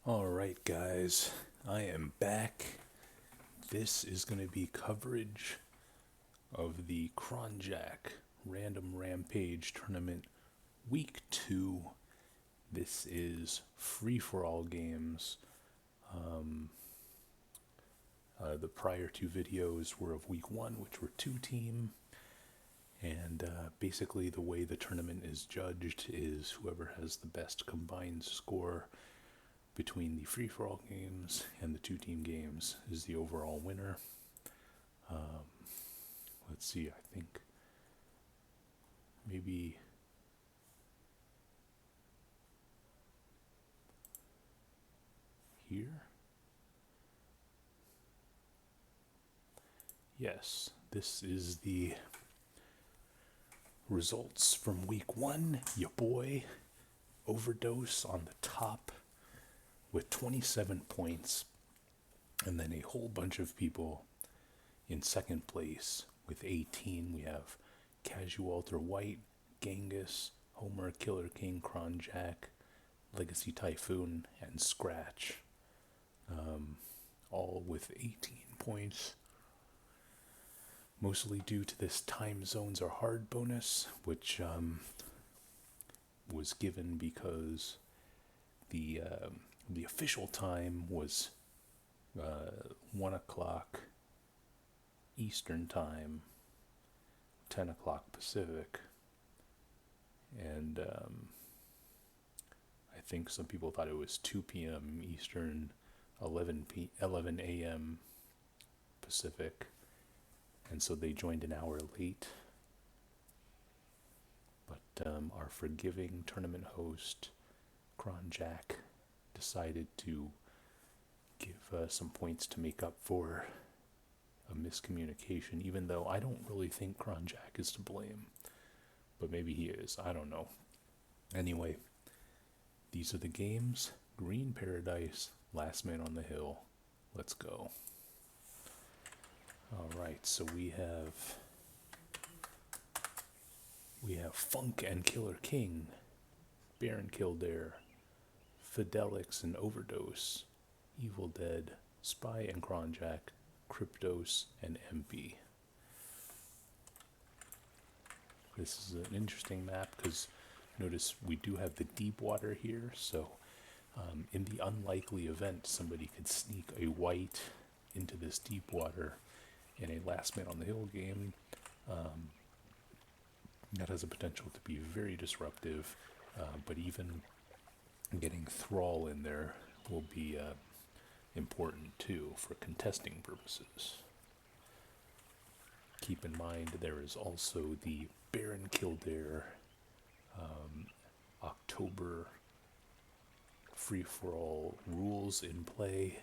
Alright, guys, I am back. This is going to be coverage of the Kronjack Random Rampage Tournament Week 2. This is free for all games. The prior two videos were of Week 1, which were 2-team. And basically, the way the tournament is judged is whoever has the best combined score between the free-for-all games and the two-team games is the overall winner. Let's see, I think maybe here? Yes, this is the results from week 1. Your boy, Overdose on the top with 27 points, and then a whole bunch of people in second place with 18. We have Casualter White, Genghis, Homer, Killer King, Kronjack, Legacy Typhoon, and Scratch, all with 18 points. Mostly due to this time zones are hard bonus, which was given because the official time was 1 o'clock Eastern Time, 10 o'clock Pacific, and I think some people thought it was 2 p.m. Eastern, 11 a.m. Pacific, and so they joined an hour late. But our forgiving tournament host, Kronjack, decided to give some points to make up for a miscommunication, even though I don't really think Kronjack is to blame. But maybe he is, I don't know. Anyway, these are the games. Green Paradise, Last Man on the Hill. Let's go. Alright, so we have Funk and Killer King, Baron Kildare, Fidelix and Overdose, Evil Dead, Spy and Kronjack, Cryptos and MP. This is an interesting map because notice we do have the deep water here, so in the unlikely event somebody could sneak a white into this deep water in a Last Man on the Hill game, that has a potential to be very disruptive, but even getting Thrall in there will be important too for contesting purposes. Keep in mind there is also the Baron Kildare October free-for-all rules in play.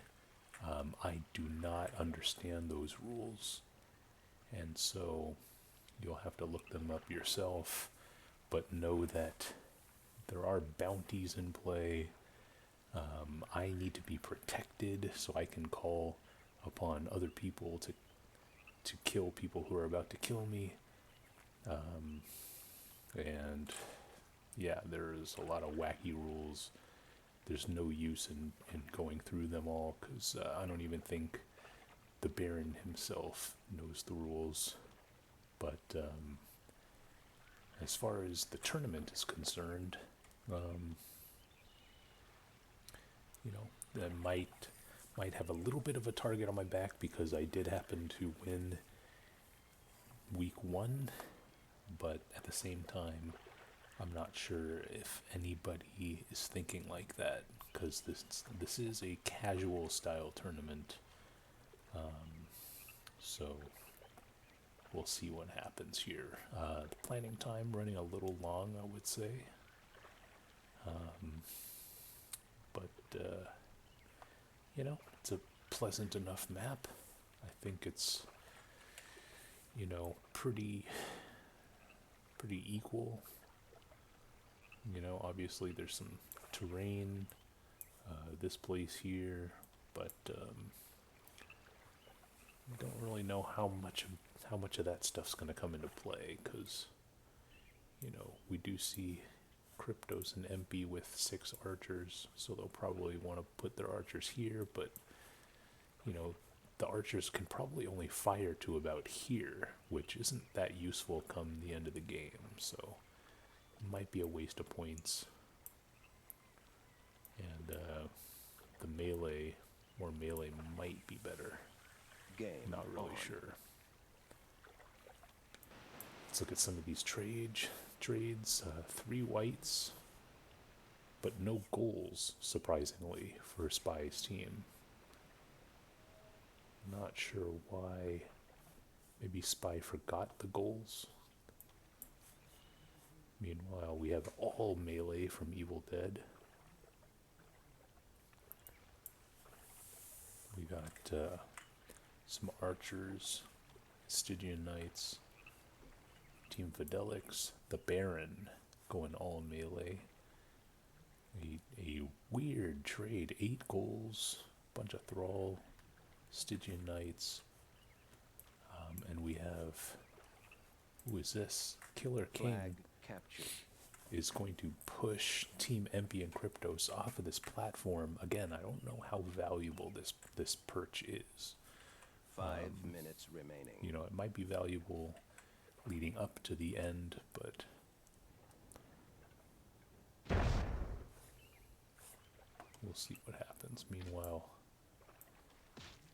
I do not understand those rules, and so you'll have to look them up yourself, but know that there are bounties in play. I need to be protected so I can call upon other people to kill people who are about to kill me. And yeah, there's a lot of wacky rules. There's no use in going through them all because I don't even think the Baron himself knows the rules. But as far as the tournament is concerned, that might have a little bit of a target on my back because I did happen to win week 1, but at the same time, I'm not sure if anybody is thinking like that because this is a casual style tournament, so we'll see what happens here. The planning time running a little long, I would say. But it's a pleasant enough map. I think it's pretty equal. Obviously there's some terrain, this place here, but I don't really know how much of that stuff's going to come into play because we do see Kryptos and MP with 6 archers, so they'll probably want to put their archers here, but, you know, the archers can probably only fire to about here, which isn't that useful come the end of the game, so it might be a waste of points. And the melee, more melee might be better. Not really sure. Let's look at some of these trades. 3 whites, but no goals, surprisingly, for Spy's team. Not sure why. Maybe Spy forgot the goals. Meanwhile, we have all melee from Evil Dead. We got some archers, Stygian Knights, Team Fidelix, the Baron going all melee. A weird trade, 8 goals, bunch of Thrall, Stygian Knights, and we have, who is this? Killer King is going to push Team MP and Kryptos off of this platform. Again, I don't know how valuable this perch is. 5 minutes remaining. You know, it might be valuable leading up to the end, but we'll see what happens. Meanwhile,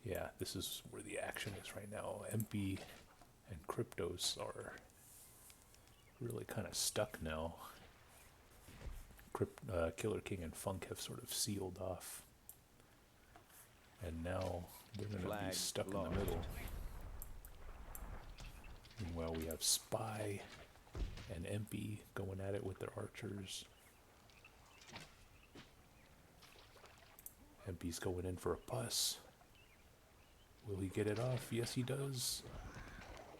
yeah, this is where the action is right now. MP and Kryptos are really kind of stuck now. Killer King and Funk have sort of sealed off, and now they're going to be stuck in the middle. Meanwhile, we have Spy and MP going at it with their archers. MP's going in for a bus. Will he get it off? Yes, he does.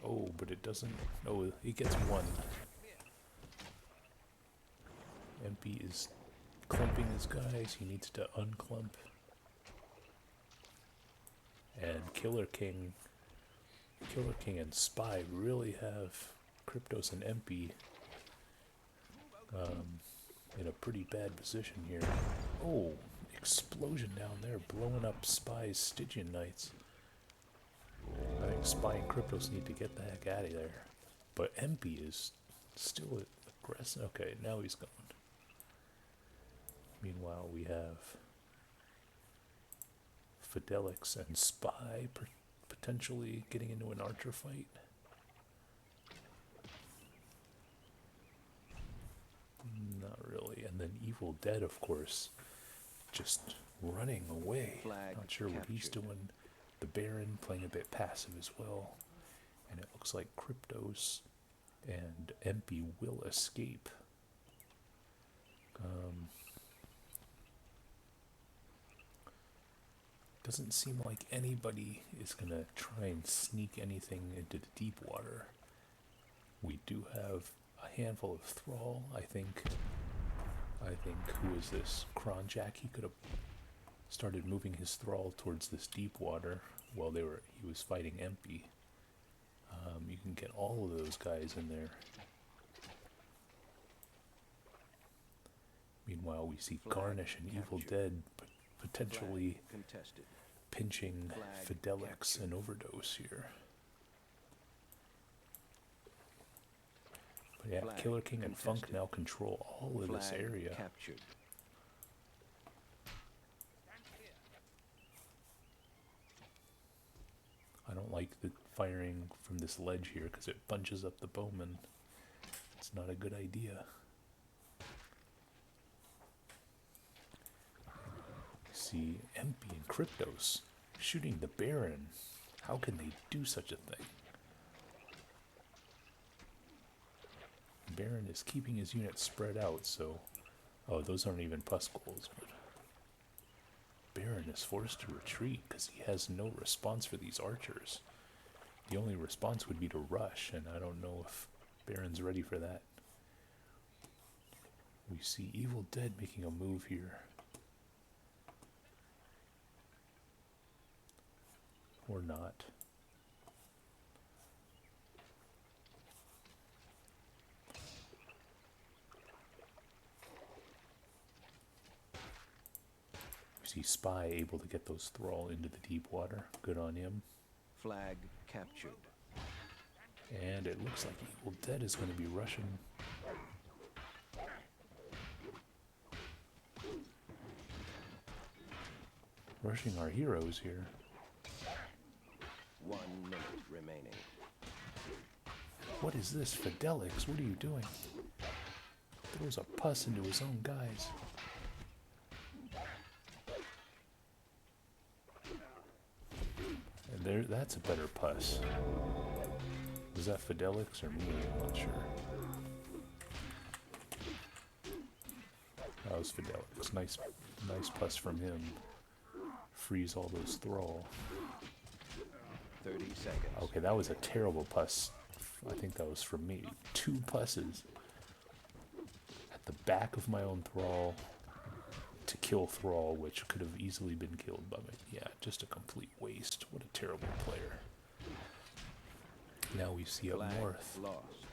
Oh, but it doesn't. Oh, he gets 1. MP is clumping his guys. He needs to unclump. And Killer King and Spy really have Kryptos and MP in a pretty bad position here. Oh, explosion down there, blowing up Spy's Stygian Knights. I think Spy and Kryptos need to get the heck out of there. But MP is still aggressive. Okay, now he's gone. Meanwhile, we have Fidelix and Spy potentially getting into an archer fight. Not really. And then Evil Dead, of course, just running away. Not sure what he's doing. The Baron playing a bit passive as well. And it looks like Kryptos and MP will escape. Doesn't seem like anybody is going to try and sneak anything into the deep water. We do have a handful of Thrall, I think, who is this? Kronjack. He could have started moving his Thrall towards this deep water while he was fighting MP. You can get all of those guys in there. Meanwhile, we see Garnish and Evil Dead potentially pinching Fidelix and Overdose here. But yeah, Killer King and Funk now control all of this area. I don't like the firing from this ledge here because it bunches up the bowman. It's not a good idea. See MP and Kryptos shooting the Baron. How can they do such a thing? Baron is keeping his units spread out, so... Oh, those aren't even pus goals, but... Baron is forced to retreat because he has no response for these archers. The only response would be to rush, and I don't know if Baron's ready for that. We see Evil Dead making a move here. Or not. see Spy able to get those Thrall into the deep water. Good on him. Flag captured. And it looks like Evil Dead is going to be rushing. Rushing our heroes here. 1 minute remaining. What is this? Fidelix, what are you doing? Throws a pus into his own guys. And there, that's a better pus. Was that Fidelix or me? I'm not sure. That was Fidelix. Nice pus from him. Freeze all those Thrall. 30 seconds. Okay, that was a terrible pus. I think that was from me. 2 pusses at the back of my own Thrall to kill Thrall, which could have easily been killed by me. Yeah, just a complete waste. What a terrible player. Now we see up Flag north lost.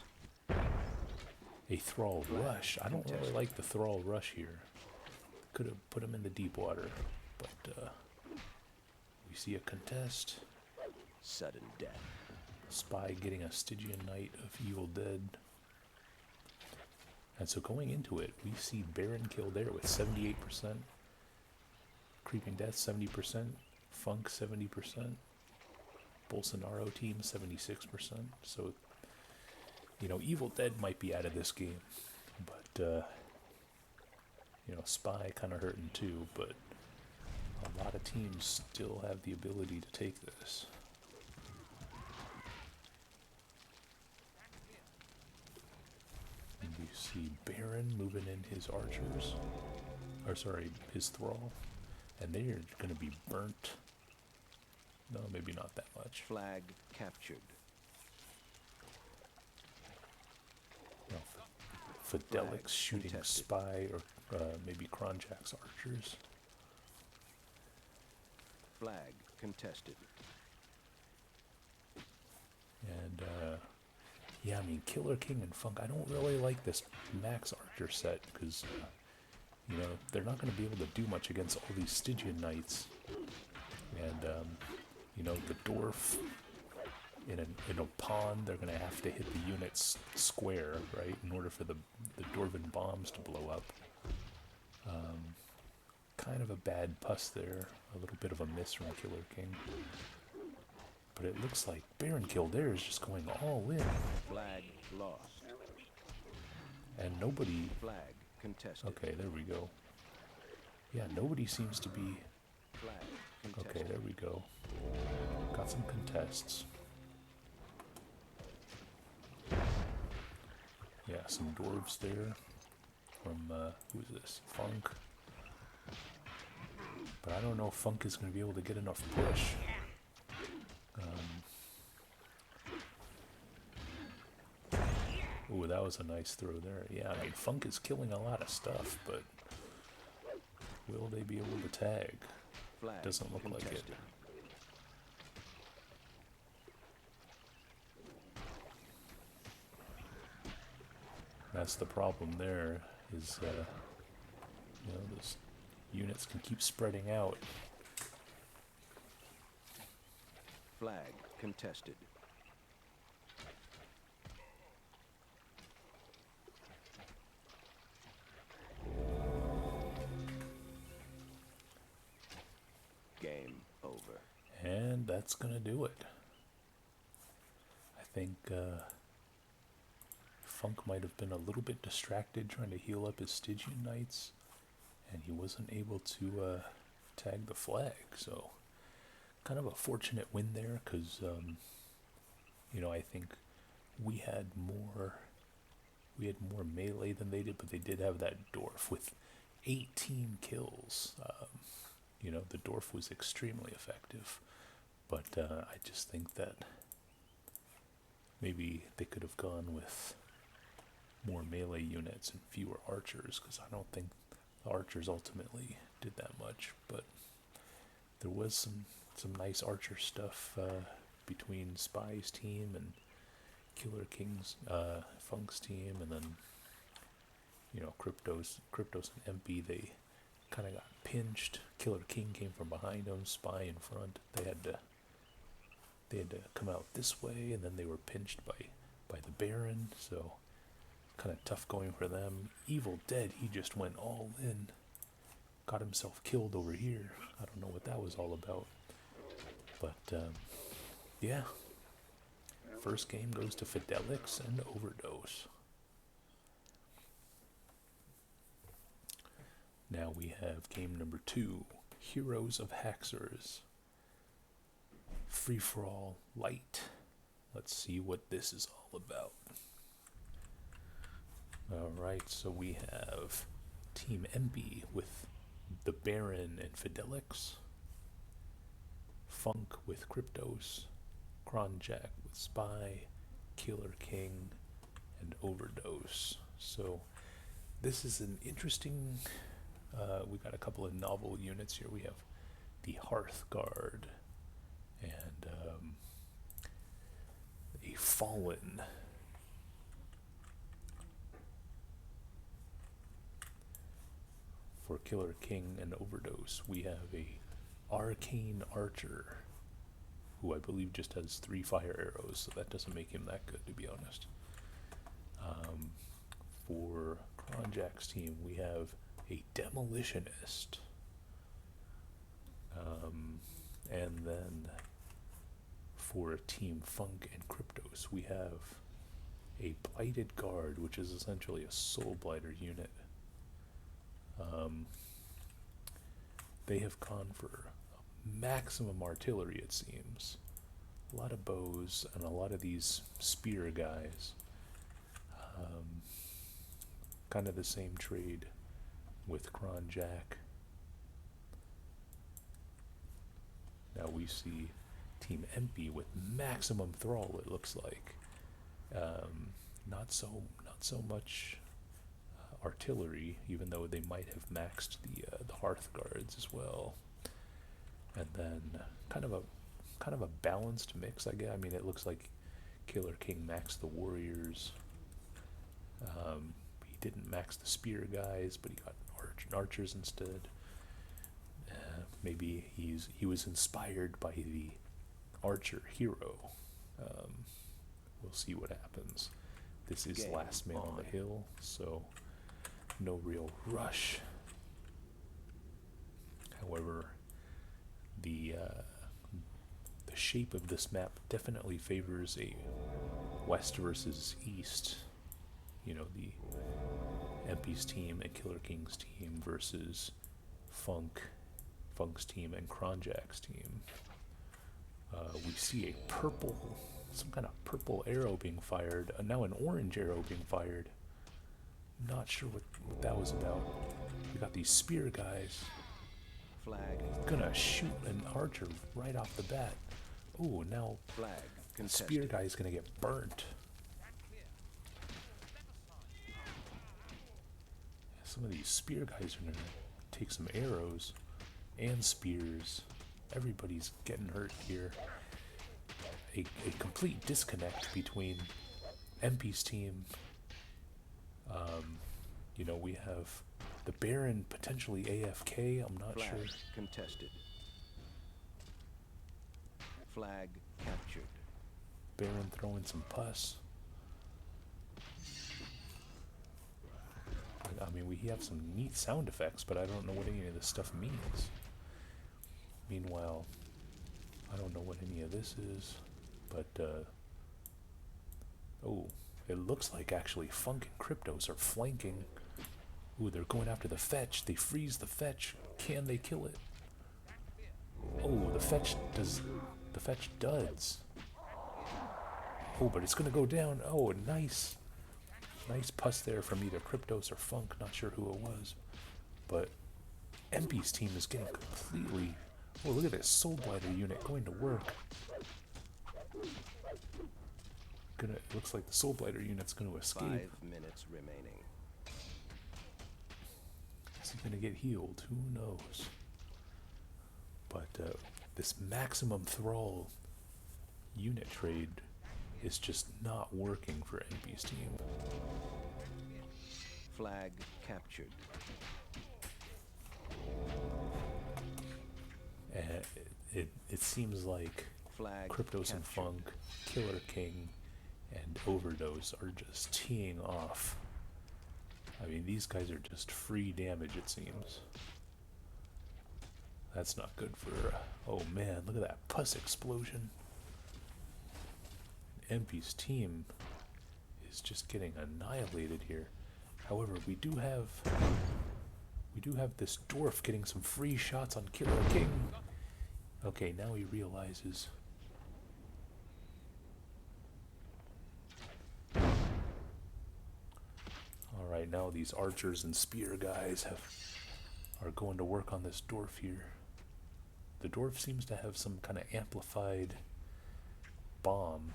a Thrall rush. I don't really like the Thrall rush here. Could have put him in the deep water, but we see a contest. Sudden death. Spy getting a Stygian Knight of Evil Dead. And so going into it, we see Baron kill there with 78%. Creeping Death 70%. Funk 70%. Bolsonaro team 76%. So, you know, Evil Dead might be out of this game. But, you know, Spy kind of hurting too. But a lot of teams still have the ability to take this. And you see Baron moving in his archers. Or sorry, his Thrall. And they're going to be burnt. No, maybe not that much. Flag captured. No, Fidelix Flag shooting contested. Spy or maybe Kronjack's archers. Flag contested. And yeah, I mean, Killer King and Funk, I don't really like this Max Archer set because, you know, they're not going to be able to do much against all these Stygian Knights. And, you know, the Dwarf in a pond, they're going to have to hit the units square, right, in order for the Dwarven bombs to blow up. Kind of a bad pus there, a little bit of a miss from Killer King. But it looks like Baron Kildare is just going all in. Flag lost. And nobody... Flag contested. Okay, there we go. Yeah, nobody seems to be... Flag contested. Okay, there we go. Got some contests. Yeah, some dwarves there. From, who is this? Funk. But I don't know if Funk is going to be able to get enough push. Ooh, that was a nice throw there. Yeah, I mean, Funk is killing a lot of stuff, but will they be able to tag? Flag Doesn't look like it. contested. That's the problem there, is, you know, those units can keep spreading out. Flag contested. Game over. And that's going to do it. I think Funk might have been a little bit distracted trying to heal up his Stygian Knights, and he wasn't able to tag the flag, so kind of a fortunate win there, because, you know, I think we had more melee than they did, but they did have that Dwarf with 18 kills. You know, the Dwarf was extremely effective, but I just think that maybe they could have gone with more melee units and fewer archers, because I don't think the archers ultimately did that much, but there was some nice archer stuff between Spy's team and Killer King's Funk's team, and then, you know, Cryptos and MP, they kind of got pinched. Killer King came from behind him, Spy in front. They had to come out this way, and then they were pinched by the Baron, so kind of tough going for them. Evil Dead, he just went all in. Got himself killed over here. I don't know what that was all about. But, yeah. First game goes to Fidelix and Overdose. Now we have game number 2, Heroes of Haxors. Free-for-all light. Let's see what this is all about. Alright, so we have Team MP with the Baron and Fidelix. Funk with Kryptos. Kronjack with Spy. Killer King and Overdose. So this is an interesting... we got a couple of novel units here. We have the Hearth Guard and a Fallen. For Killer King and Overdose, we have a Arcane Archer, who I believe just has 3 fire arrows, so that doesn't make him that good, to be honest. For Kronjack's team, we have a Demolitionist. And then for Team Funk and Kryptos, we have a Blighted Guard, which is essentially a Soulblighter unit. They have gone for maximum artillery, it seems. A lot of bows and a lot of these spear guys. Kind of the same trade with Kronjack. Now we see Team MP with maximum thrall, it looks like. Not so much artillery, even though they might have maxed the Hearth Guards as well. And then kind of a balanced mix, I guess. I mean, it looks like Killer King maxed the warriors. He didn't max the spear guys, but he got archers instead. Maybe he was inspired by the archer hero. We'll see what happens. This is Last Man on the Hill, so no real rush. However, the shape of this map definitely favors a west versus east. You know, the MP's team and Killer King's team versus Funk's team and Kronjack's team. We see some kind of purple arrow being fired, now an orange arrow being fired. Not sure what that was about. We got these spear guys. Flag. Gonna shoot an archer right off the bat. Ooh, now Flag the spear guy is gonna get burnt. Some of these spear guys are gonna take some arrows and spears. Everybody's getting hurt here. A complete disconnect between MP's team. You know, we have the Baron potentially AFK. I'm not Flag sure. Contested. Flag captured. Baron throwing some pus. I mean, we have some neat sound effects, but I don't know what any of this stuff means. Meanwhile, I don't know what any of this is, but, oh, it looks like actually Funk and Kryptos are flanking. Ooh, they're going after the fetch. They freeze the fetch. Can they kill it? Oh, the fetch duds. Oh, but it's gonna go down. Oh, nice. Nice pus there from either Kryptos or Funk, not sure who it was. But MP's team is getting completely... Oh, look at this Soulblighter unit going to work. It looks like the Soulblighter unit's going to escape. 5 minutes remaining. Is he going to get healed? Who knows? But this maximum thrall unit trade is just not working for MP's team. Flag captured. it seems like Flag Kryptos and captured. Funk, Killer King, and Overdose are just teeing off. I mean, these guys are just free damage, it seems. That's not good for... oh man, look at that pus explosion. MP's team is just getting annihilated here. However, we do have this dwarf getting some free shots on Killer King. Okay, now he realizes. Alright, now these archers and spear guys are going to work on this dwarf here. The dwarf seems to have some kind of amplified bomb.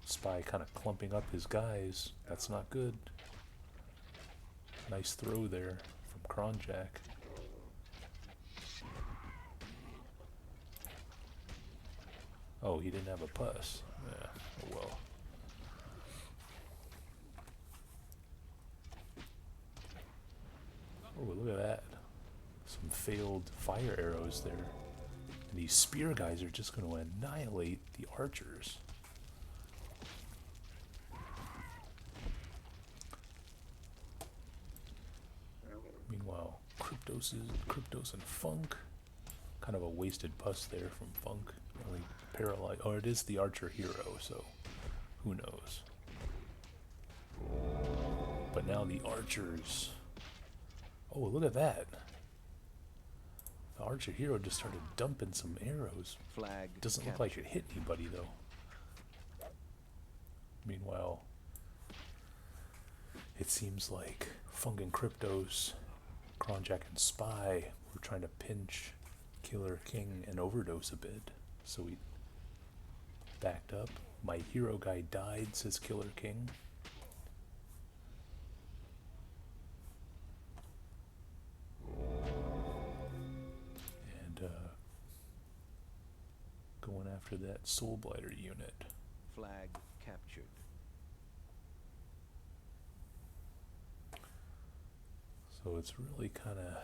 Spy kind of clumping up his guys. That's not good. Nice throw there from Kronjack. Oh, he didn't have a pus. Yeah, oh well. Oh, look at that. Some failed fire arrows there. And these spear guys are just going to annihilate the archers. Meanwhile, Kryptos and Funk. Kind of a wasted pus there from Funk. Only paralyzed. Oh, it is the archer hero, so who knows. But now the archers... oh, look at that. The archer hero just started dumping some arrows. Flag Doesn't look like it hit anybody, though. Meanwhile, it seems like Funk and Kryptos, Kronjack and Spy were trying to pinch Killer King and Overdose a bit. So we backed up. My hero guy died, says Killer King. And going after that Soulblighter unit. Flag captured. So it's really kind of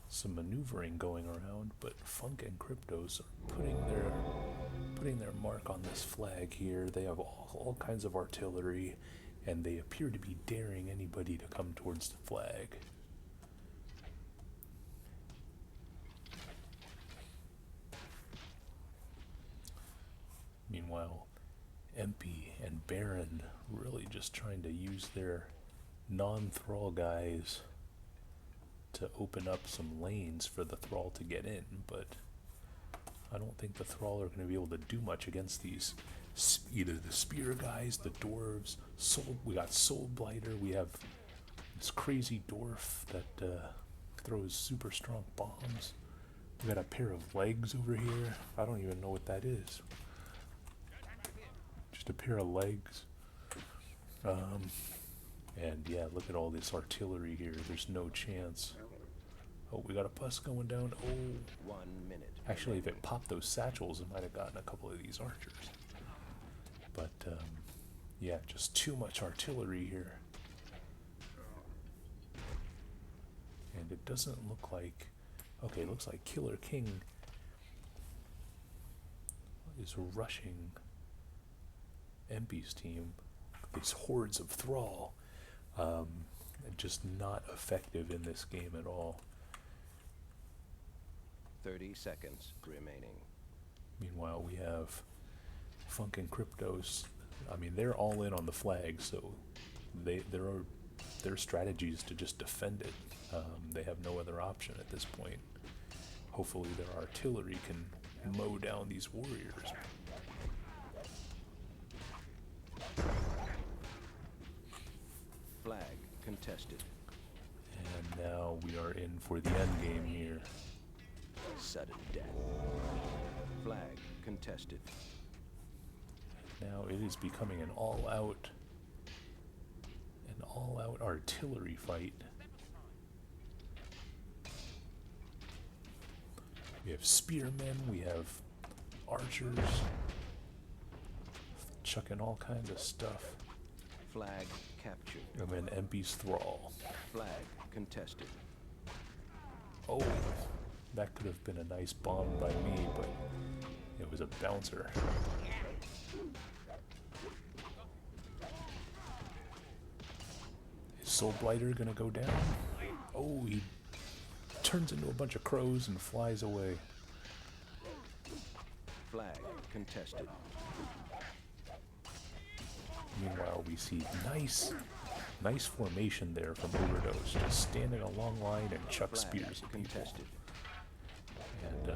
some maneuvering going around, but Funk and Kryptos are putting their mark on this flag here. They have all kinds of artillery, and they appear to be daring anybody to come towards the flag. Meanwhile, MP and Baron really just trying to use their non-thrall guys to open up some lanes for the thrall to get in, but I don't think the thrall are going to be able to do much against these, either the spear guys, the dwarves, we got Soulblighter, we have this crazy dwarf that throws super strong bombs. We got a pair of legs over here. I don't even know what that is. Just a pair of legs. And yeah, look at all this artillery here. There's no chance. Oh, we got a pus going down. Oh. 1 minute. Actually, if it popped those satchels, it might have gotten a couple of these archers. But, yeah, just too much artillery here. And it doesn't look like... okay, it looks like Killer King is rushing MP's team. These hordes of thrall. Just not effective in this game at all. 30 seconds remaining. Meanwhile, we have Funk and Kryptos. I mean, they're all in on the flag, so their strategy is to just defend it. They have no other option at this point. Hopefully their artillery can mow down these warriors. Flag contested. And now we are in for the end game here. Sudden death. Flag contested. Now it is becoming an all-out artillery fight. We have spearmen, we have archers, chucking all kinds of stuff. Flag captured. I'm an MP's thrall. Flag contested. Oh, that could have been a nice bomb by me, but it was a bouncer. Is Soulblighter gonna go down? Oh, he turns into a bunch of crows and flies away. Flag contested. Meanwhile, we see nice formation there from Overdose, just standing a long line and chuck Flag spears at people. contested. And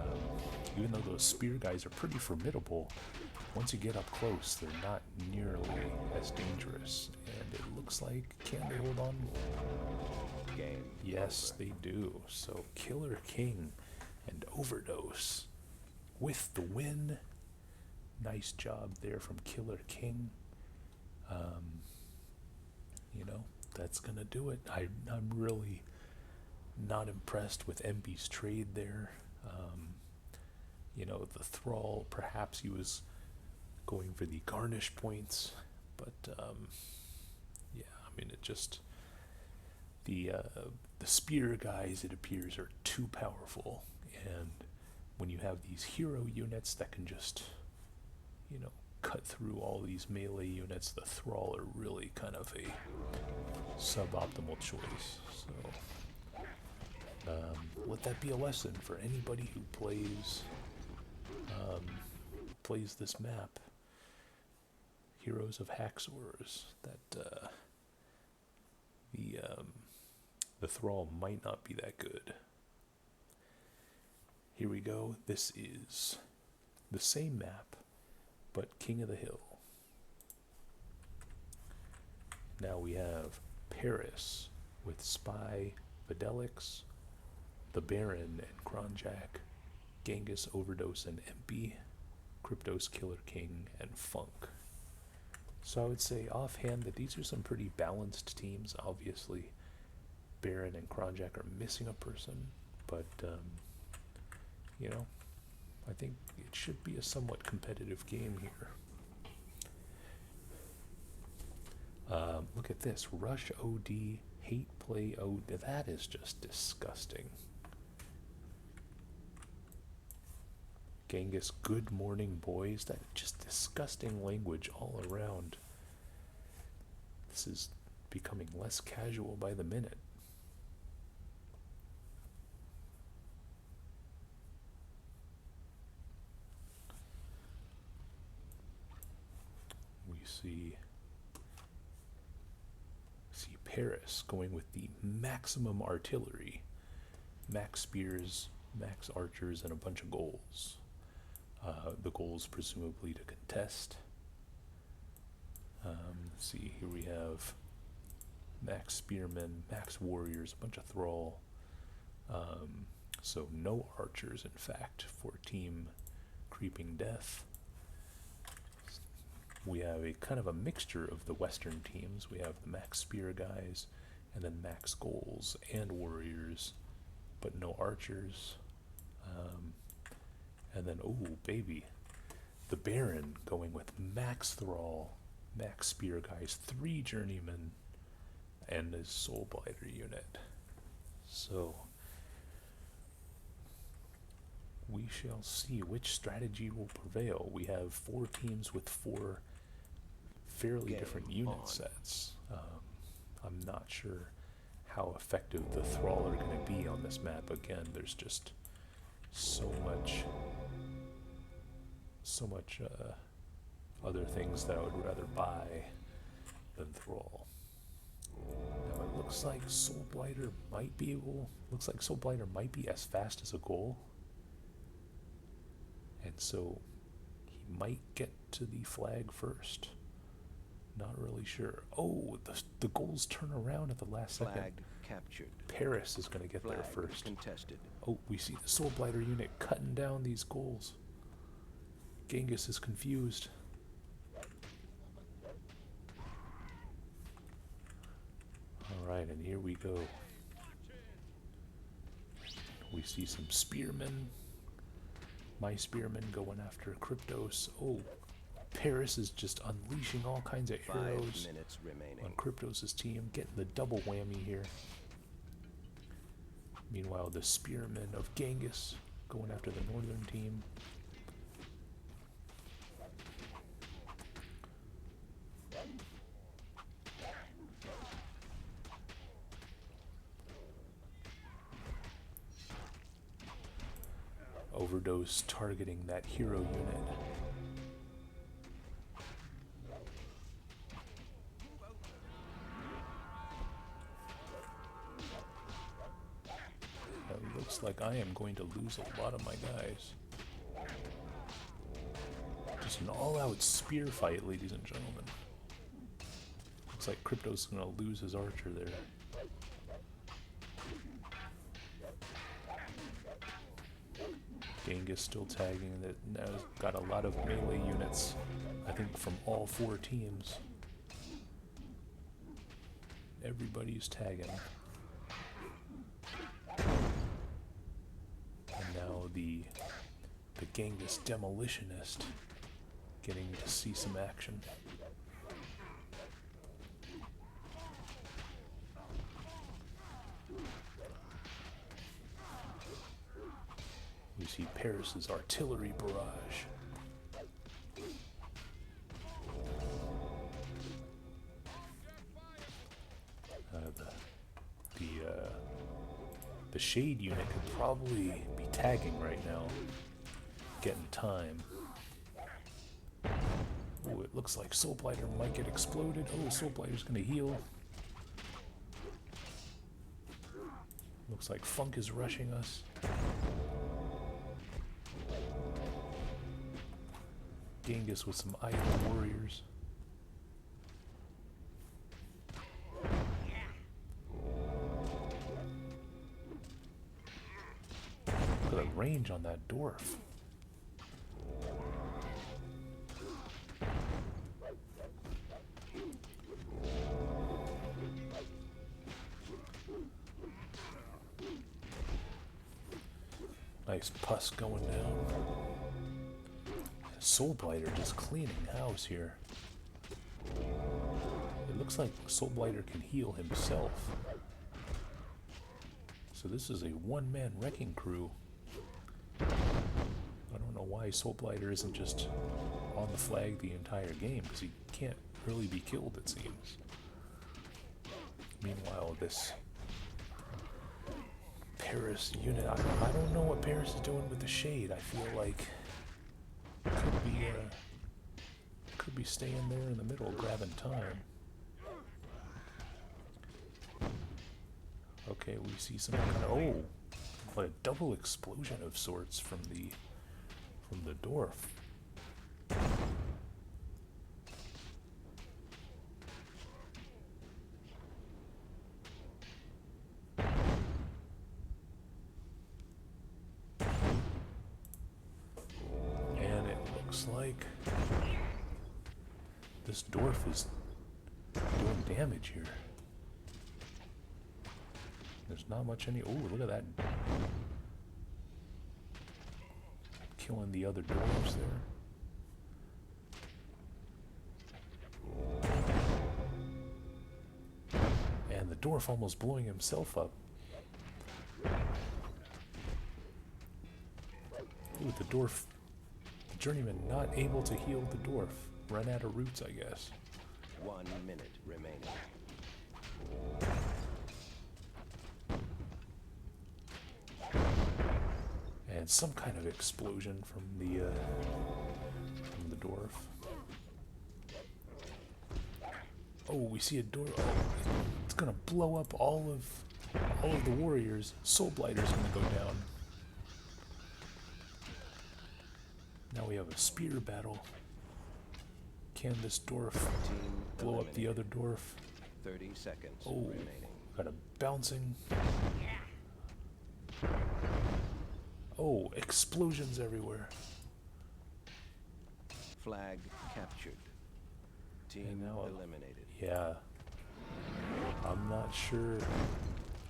even though those spear guys are pretty formidable, once you get up close, they're not nearly as dangerous. And it looks like, can they hold on? Game. Yes, over. they do. So Killer King and Overdose with the win. Nice job there from Killer King. You know, that's gonna do it. I'm really not impressed with MB's trade there. You know, the Thrall, perhaps he was going for the garnish points, but yeah, I mean, it just the spear guys, it appears, are too powerful, and when you have these hero units that can just, you know, cut through all these melee units, the Thrall are really kind of a suboptimal choice. So let that be a lesson for anybody who plays this map, Heroes of Haxors, that the Thrall might not be that good. Here we go. This is the same map, but King of the Hill. Now we have Paris with Spy, Fidelix, the Baron and Kronjack, Genghis, Overdose and MP, Kryptos, Killer King, and Funk. So I would say offhand that these are some pretty balanced teams. Obviously, Baron and Kronjack are missing a person, but you know, I think it should be a somewhat competitive game here. Look at this, Rush OD, Hate Play OD, that is just disgusting. Genghis, good morning boys, that just disgusting language all around. This is becoming less casual by the minute. We see Paris going with the maximum artillery, max spears, max archers, and a bunch of goals. The goals presumably to contest. Let's see, here we have max spearmen, max warriors, a bunch of thrall. So no archers, in fact, for Team Creeping Death. We have a kind of a mixture of the Western teams. We have the max spear guys, and then max goals and warriors, but no archers. And then, oh baby, the Baron going with max thrall, max spear guys, 3 journeymen, and his Soulblighter unit. So we shall see which strategy will prevail. We have 4 teams with 4 fairly different unit sets. I'm not sure how effective the Thrall are going to be on this map. Again, there's just so much other things that I would rather buy than Thrall. Now it looks like Soulblighter might be as fast as a goal, and so he might get to the flag first. Not really sure. Oh, the goals turn around at the last second. Flag captured. Paris is going to get there first. Contested. Oh, we see the Soulblighter unit cutting down these goals. Genghis is confused. Alright, and here we go. We see some spearmen. My spearmen going after Kryptos. Oh, Paris is just unleashing all kinds of 5 arrows minutes remaining. on Cryptos' team, getting the double whammy here. Meanwhile, the Spearmen of Genghis going after the northern team. Overdose targeting that hero unit. It looks like I am going to lose a lot of my guys. Just an all-out spear fight, ladies and gentlemen. Looks like Crypto's gonna lose his archer there. Genghis still tagging, that now got a lot of melee units, I think from all 4 teams. Everybody's tagging. And now the Genghis Demolitionist getting to see some action. You see Paris's artillery barrage. The Shade unit could probably be tagging right now, getting time. Oh, it looks like Soulblighter might get exploded. Oh, Soulblighter's gonna heal. Looks like Funk is rushing us. Genghis with some idle warriors. Look at the range on that dwarf. Nice pus going down. Soulblighter just cleaning house here. It looks like Soulblighter can heal himself. So this is a one-man wrecking crew. I don't know why Soulblighter isn't just on the flag the entire game, because he can't really be killed, it seems. Meanwhile, this Paris unit, I don't know what Paris is doing with the Shade. I feel like could be staying there in the middle, grabbing time. Okay, we see some kind of, oh, what a double explosion of sorts from the dwarf. And it looks like this dwarf is doing damage here. There's not much any. Oh, look at that. Killing the other dwarves there. And the dwarf almost blowing himself up. Ooh, the dwarf. The journeyman not able to heal the dwarf. Run out of roots, I guess. 1 minute remaining. And some kind of explosion from the dwarf. Oh, we see a door. Oh, it's gonna blow up all of the warriors. Soulblighter's gonna go down. Now we have a spear battle. Can this dwarf blow up the other dwarf? 30 seconds Oh, remaining. got a bouncing. Oh, explosions everywhere. Flag captured. Team now eliminated. Yeah. I'm not sure.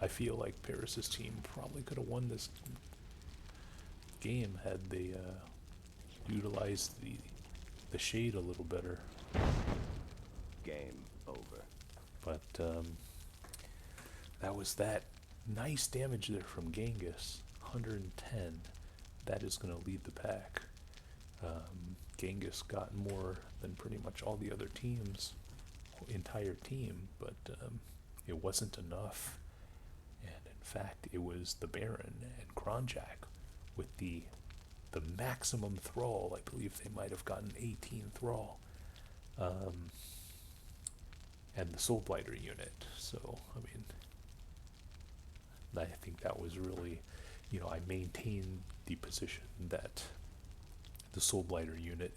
I feel like Paris's team probably could have won this game had they utilized the shade a little better. Game over. But that was that. Nice damage there from Genghis. 110. That is going to lead the pack. Genghis got more than pretty much all the other teams, entire team, but it wasn't enough. And in fact, it was the Baron and Kronjack with the maximum thrall. I believe they might have gotten 18 thrall. And the Soulblighter unit. So, I mean, I think that was really, I maintained the position that the Soulblighter unit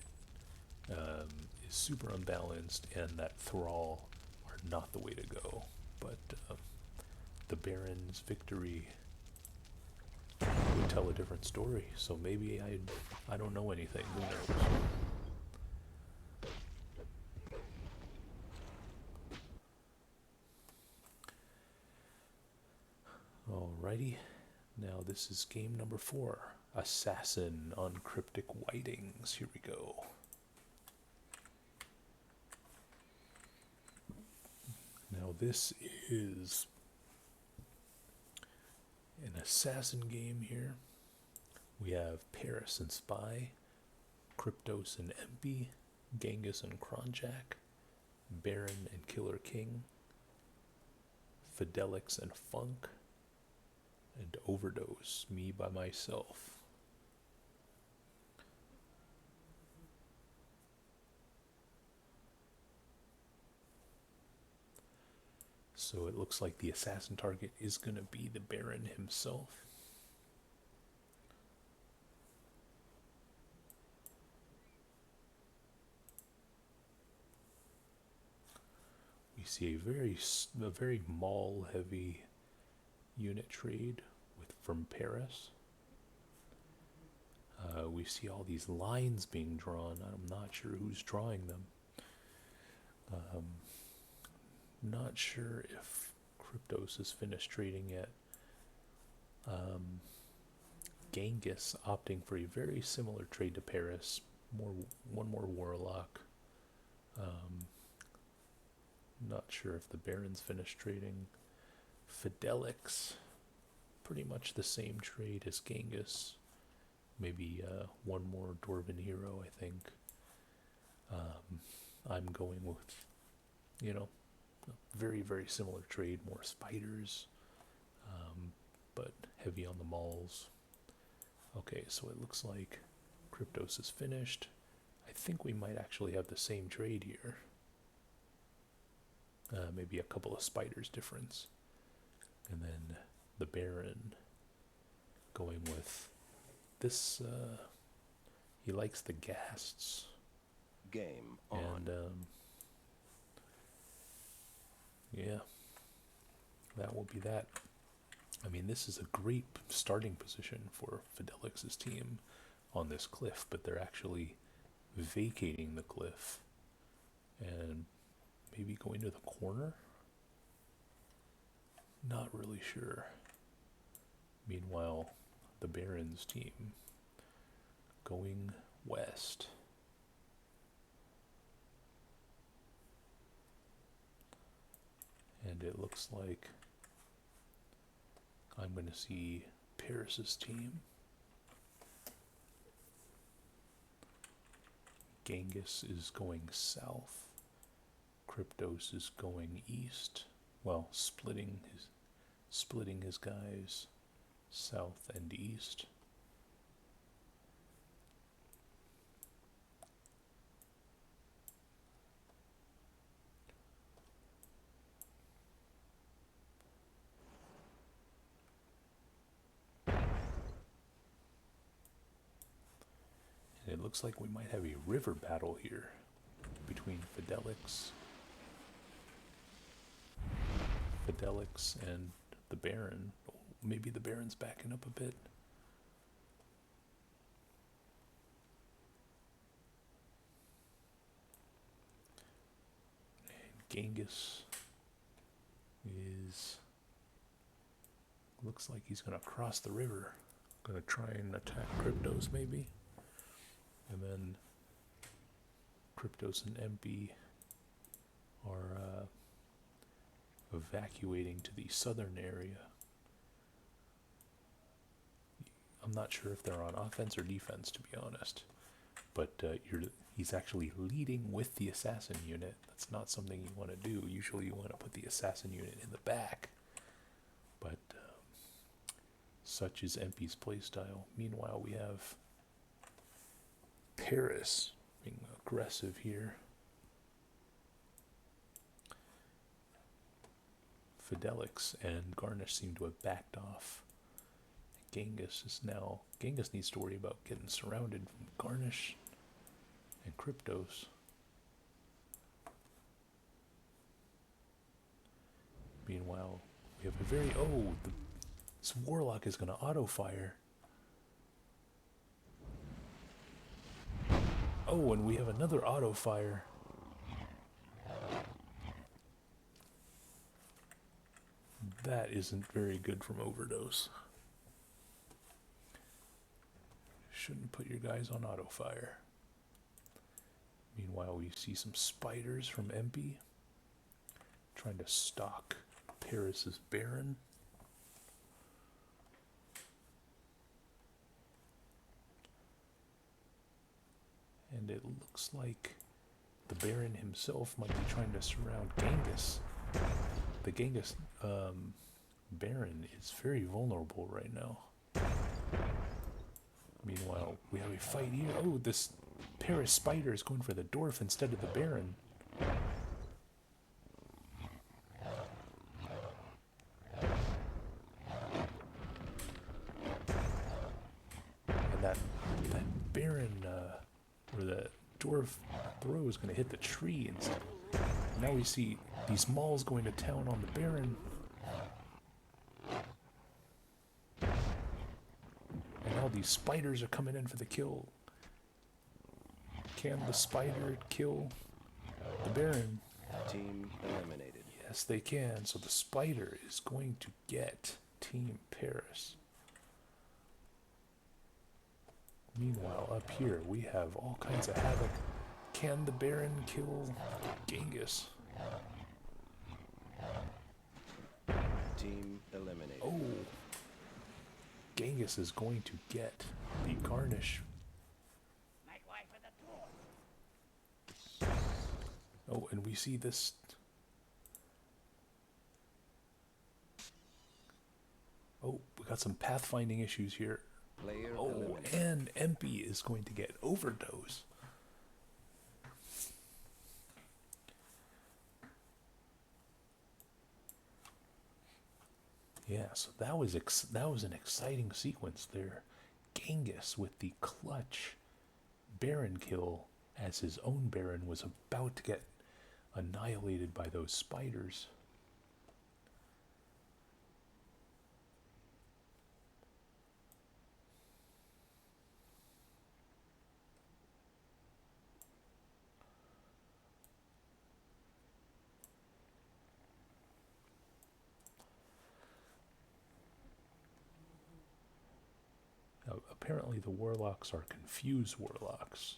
is super unbalanced and that thrall are not the way to go. But the Baron's victory would tell a different story. So maybe I don't know anything. Who knows? Alrighty, now this is game number 4, Assassin on Cryptic Wightings. Here we go. Now this is an assassin game here. We have Paris and Spy, Kryptos and Empy, Genghis and Kronjack, Baron and Killer King, Fidelix and Funk, and Overdose, me by myself. So it looks like the assassin target is going to be the Baron himself. We see a very Maul heavy unit trade from Paris. We see all these lines being drawn. I'm not sure who's drawing them. Not sure if Kryptos has finished trading yet. Genghis opting for a very similar trade to Paris. One more Warlock. Not sure if the Baron's finished trading. Fidelix, pretty much the same trade as Genghis. Maybe one more Dwarven hero, I think. I'm going with, a very, very similar trade. More spiders, but heavy on the Mauls. Okay, so it looks like Kryptos is finished. I think we might actually have the same trade here. Maybe a couple of spiders difference. And then the Baron going with this. He likes the ghasts. Game on. And yeah, that will be that. I mean, this is a great starting position for Fidelix's team on this cliff, but they're actually vacating the cliff and maybe going to the corner. Not really sure. Meanwhile, the Baron's team going west. And it looks like I'm going to see Paris's team. Genghis is going south. Kryptos is going east. Well, splitting his guys south and east. And it looks like we might have a river battle here between Fidelix and the Baron. Maybe the Baron's backing up a bit. And Genghis looks like he's going to cross the river. Going to try and attack Kryptos maybe. And then Cryptos and MP are evacuating to the southern area. I'm not sure if they're on offense or defense, to be honest. But he's actually leading with the assassin unit. That's not something you want to do. Usually you want to put the assassin unit in the back. But such is MP's playstyle. Meanwhile, we have Paris being aggressive here. Fidelix and Garnish seem to have backed off. Genghis needs to worry about getting surrounded from Garnish and Cryptos. Meanwhile, we have a very, this Warlock is going to auto-fire. Oh, and we have another auto-fire. That isn't very good from Overdose. Shouldn't put your guys on auto-fire. Meanwhile, we see some spiders from MP trying to stalk Paris's Baron. And it looks like the Baron himself might be trying to surround Genghis. The Genghis Baron is very vulnerable right now. Meanwhile, we have a fight here. Oh, this Paris spider is going for the dwarf instead of the Baron. And that Baron, or the dwarf throw is going to hit the tree instead. Now we see these mauls going to town on the Baron. And now these spiders are coming in for the kill. Can the spider kill the Baron? Team eliminated. Yes, they can. So the spider is going to get Team Paris. Meanwhile, up here, we have all kinds of havoc. Can the Baron kill Genghis? Team eliminated. Oh. Genghis is going to get the Garnish. Oh, and we see this. Oh, we got some pathfinding issues here. Player oh, eliminated. and MP is going to get Overdose. Yeah, so that was an exciting sequence there. Genghis with the clutch Baron kill as his own Baron was about to get annihilated by those spiders. Now, apparently the Warlocks are confused Warlocks.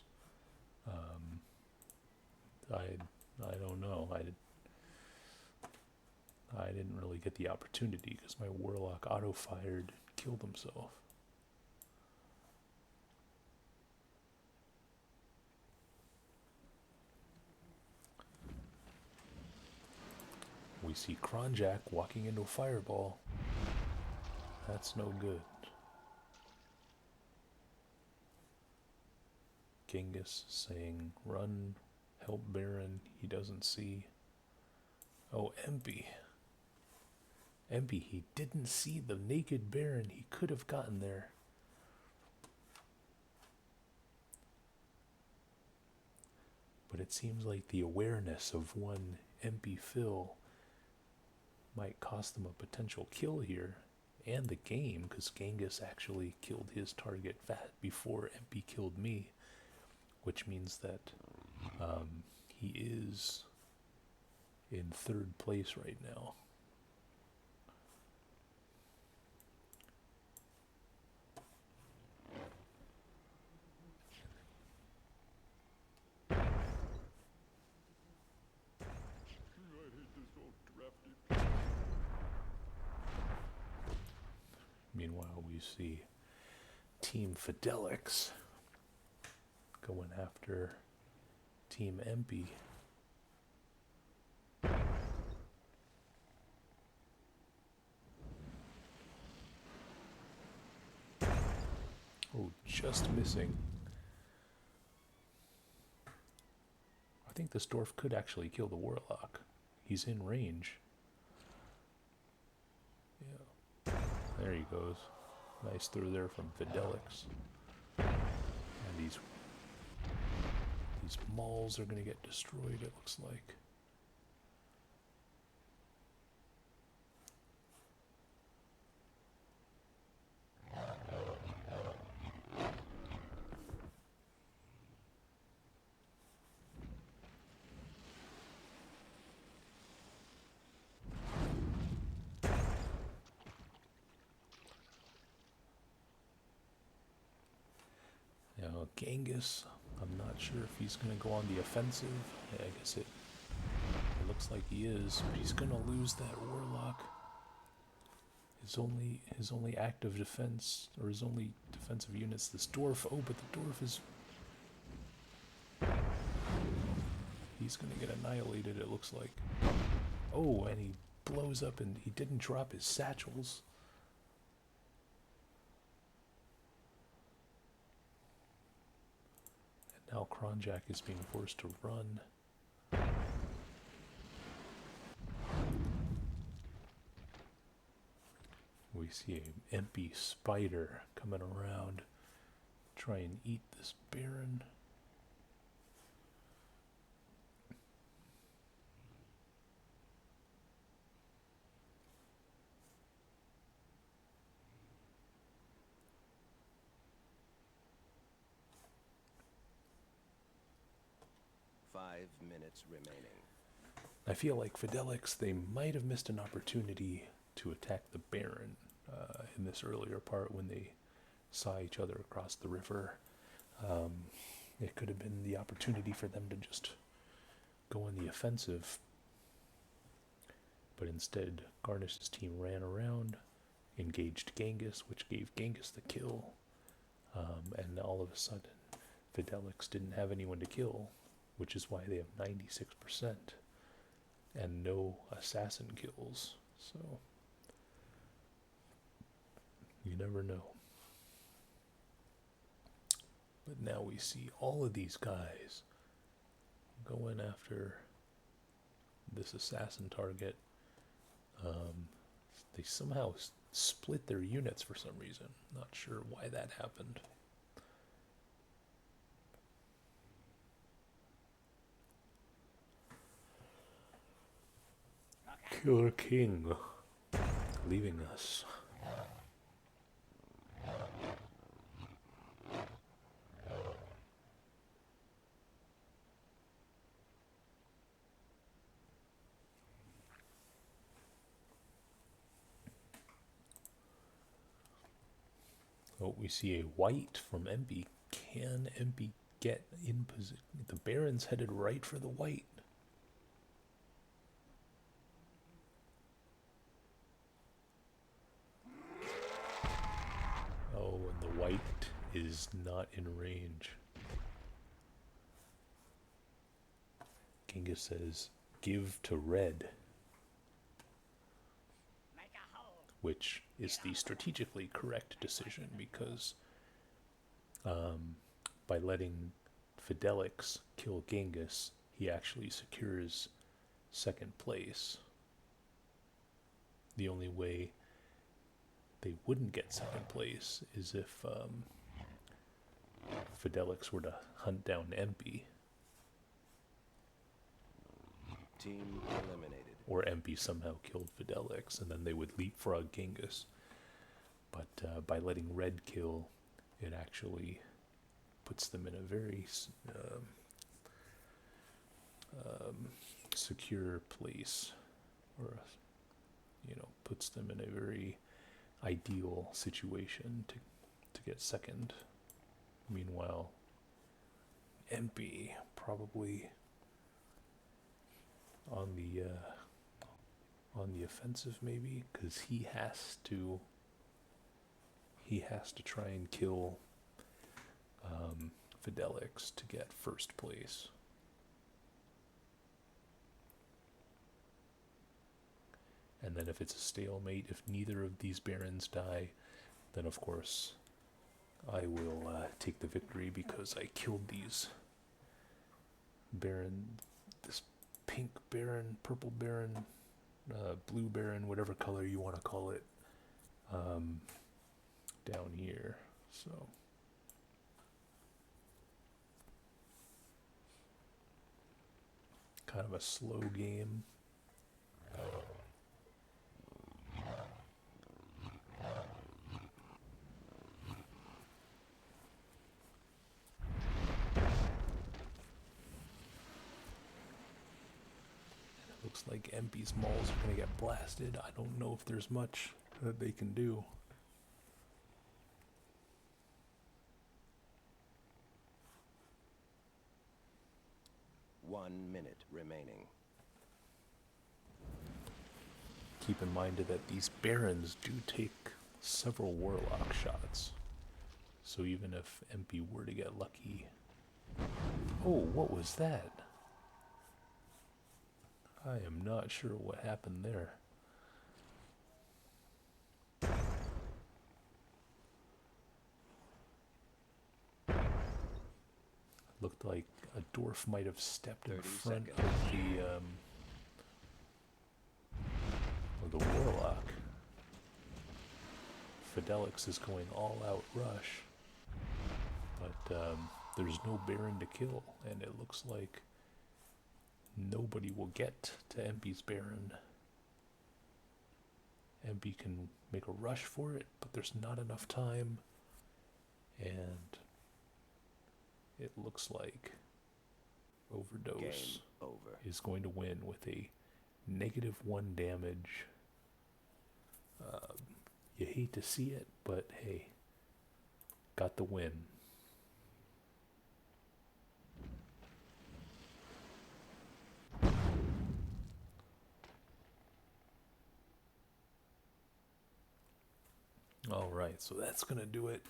I don't know. I didn't really get the opportunity because my Warlock auto-fired, killed himself. We see Kronjack walking into a fireball. That's no good. Genghis saying, run, help Baron, he doesn't see. Oh, MP, he didn't see the naked Baron, he could have gotten there. But it seems like the awareness of one MP Phil might cost them a potential kill here, and the game, because Genghis actually killed his target before MP killed me. Which means that he is in third place right now. Meanwhile, we see Team Fidelix going after Team Empy. Oh, just missing. I think this dwarf could actually kill the warlock. He's in range. Yeah. There he goes. Nice throw there from Fidelix. And these mauls are going to get destroyed, it looks like. Now, Genghis, I'm not sure if he's going to go on the offensive. Yeah, I guess it looks like he is. But he's going to lose that warlock. His only active defense, or his only defensive unit's this dwarf. Oh, but the dwarf is... He's going to get annihilated, it looks like. Oh, and he blows up, and he didn't drop his satchels. Now Kronjack is being forced to run. We see an empty spider coming around, try and eat this Baron. Minutes remaining. I feel like Fidelix, they might have missed an opportunity to attack the Baron in this earlier part when they saw each other across the river. It could have been the opportunity for them to just go on the offensive. But instead, Garnish's team ran around, engaged Genghis, which gave Genghis the kill. And all of a sudden, Fidelix didn't have anyone to kill, which is why they have 96% and no assassin kills. So you never know. But now we see all of these guys going after this assassin target. They somehow split their units for some reason. Not sure why that happened. Killer King leaving us. Oh, we see a white from Empy. Can Empy get in position? The Baron's headed right for the white. Oh, and the white is not in range. Genghis says, give to red. Which is the strategically correct decision, because by letting Fidelix kill Genghis, he actually secures second place. The only way they wouldn't get second place is if Fidelix were to hunt down Empy. Team eliminated. Or Empy somehow killed Fidelix, and then they would leapfrog Genghis. But by letting red kill, it actually puts them in a very secure place, or puts them in a very ideal situation to get second. Meanwhile, Empy probably on the on the offensive, maybe, because he has to try and kill Fidelix to get first place. And then if it's a stalemate, if neither of these barons die, then of course I will take the victory because I killed these baron, this pink baron, purple baron, blue baron, whatever color you want to call it, down here. So kind of a slow game. Looks like MP's malls are going to get blasted. I don't know if there's much that they can do. One minute remaining. Keep in mind that these barons do take several warlock shots. So even if MP were to get lucky... Oh, what was that? I am not sure what happened there. Looked like a dwarf might have stepped in front of the warlock. Fidelix is going all out rush, but there's no baron to kill, and it looks like nobody will get to MP's baron. MP can make a rush for it, but there's not enough time, and it looks like Overdose is going to win with a -1 damage. You hate to see it, but hey, got the win. Alright, so that's going to do it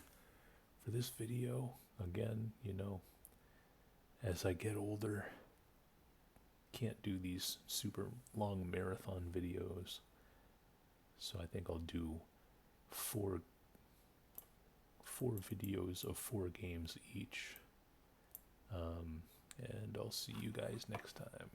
for this video. Again, you know, as I get older, can't do these super long marathon videos. So I think I'll do four videos of 4 games each. And I'll see you guys next time.